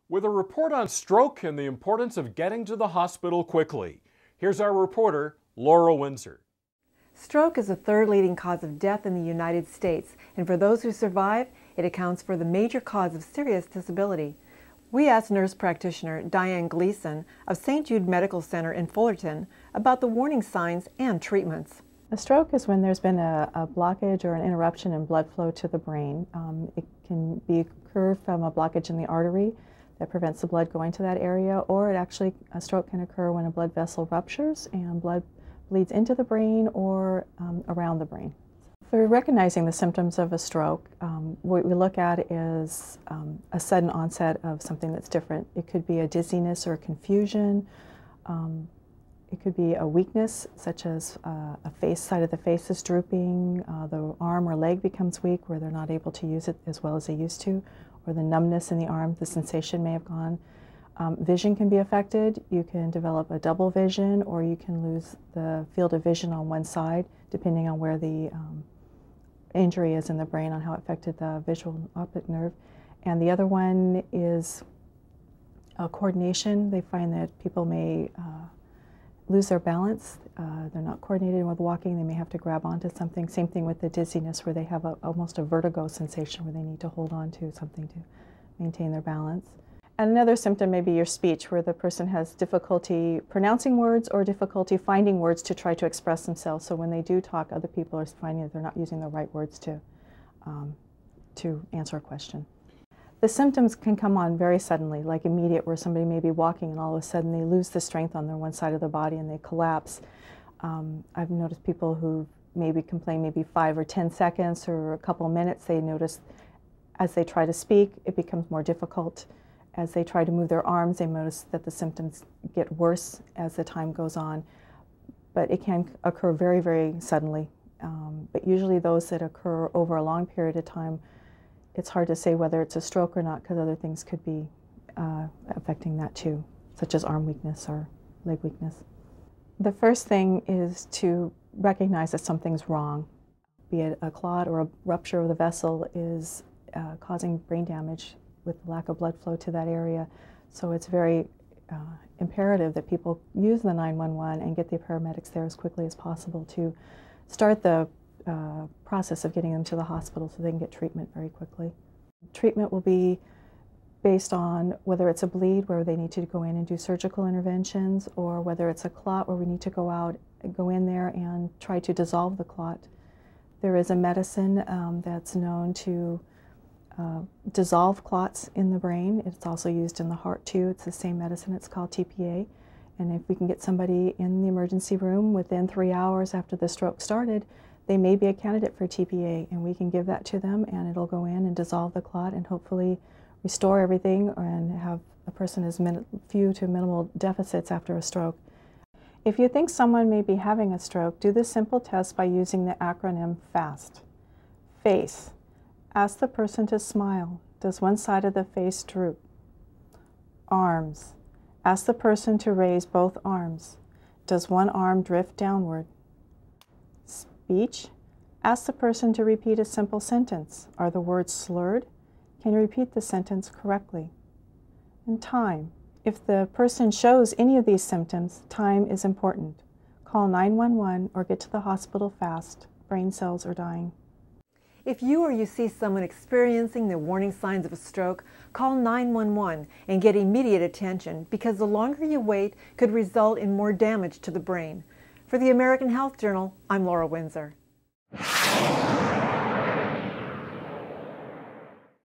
with a report on stroke and the importance of getting to the hospital quickly. Here's our reporter, Laura Windsor. Stroke is the third leading cause of death in the United States, and for those who survive, it accounts for the major cause of serious disability. We asked nurse practitioner Diane Gleeson of St. Jude Medical Center in Fullerton about the warning signs and treatments. A stroke is when there's been a blockage or an interruption in blood flow to the brain. It can occur from a blockage in the artery that prevents the blood going to that area, or a stroke can occur when a blood vessel ruptures and blood bleeds into the brain or around the brain. For recognizing the symptoms of a stroke, what we look at is a sudden onset of something that's different. It could be a dizziness or a confusion. It could be a weakness, such as side of the face is drooping, the arm or leg becomes weak where they're not able to use it as well as they used to, or the numbness in the arm, the sensation may have gone. Vision can be affected. You can develop a double vision, or you can lose the field of vision on one side, depending on where the injury is in the brain, on how it affected the visual optic nerve. And the other one is coordination. They find that people may lose their balance. They're not coordinated with walking. They may have to grab onto something. Same thing with the dizziness, where they have almost a vertigo sensation where they need to hold on to something to maintain their balance. And another symptom may be your speech, where the person has difficulty pronouncing words or difficulty finding words to try to express themselves. So when they do talk, other people are finding that they're not using the right words to answer a question. The symptoms can come on very suddenly, like immediate, where somebody may be walking and all of a sudden they lose the strength on their one side of the body and they collapse. I've noticed people who maybe complain maybe 5 or 10 seconds or a couple of minutes. They notice as they try to speak, it becomes more difficult. As they try to move their arms, they notice that the symptoms get worse as the time goes on. But it can occur very, very suddenly. But usually those that occur over a long period of time, it's hard to say whether it's a stroke or not, because other things could be affecting that too, such as arm weakness or leg weakness. The first thing is to recognize that something's wrong, be it a clot or a rupture of the vessel is causing brain damage with lack of blood flow to that area. So it's very imperative that people use the 911 and get the paramedics there as quickly as possible to start the process of getting them to the hospital so they can get treatment very quickly. Treatment will be based on whether it's a bleed where they need to go in and do surgical interventions, or whether it's a clot where we need to go in there and try to dissolve the clot. There is a medicine that's known to dissolve clots in the brain. It's also used in the heart too. It's the same medicine. It's called TPA. And if we can get somebody in the emergency room within 3 hours after the stroke started, they may be a candidate for TPA, and we can give that to them and it'll go in and dissolve the clot and hopefully restore everything and have a person as few to minimal deficits after a stroke. If you think someone may be having a stroke, do this simple test by using the acronym FAST. Face. Ask the person to smile. Does one side of the face droop? Arms. Ask the person to raise both arms. Does one arm drift downward? Speech. Ask the person to repeat a simple sentence. Are the words slurred? Can you repeat the sentence correctly? And time. If the person shows any of these symptoms, time is important. Call 911 or get to the hospital fast. Brain cells are dying. If you or you see someone experiencing the warning signs of a stroke, call 911 and get immediate attention, because the longer you wait could result in more damage to the brain. For the American Health Journal, I'm Laura Windsor.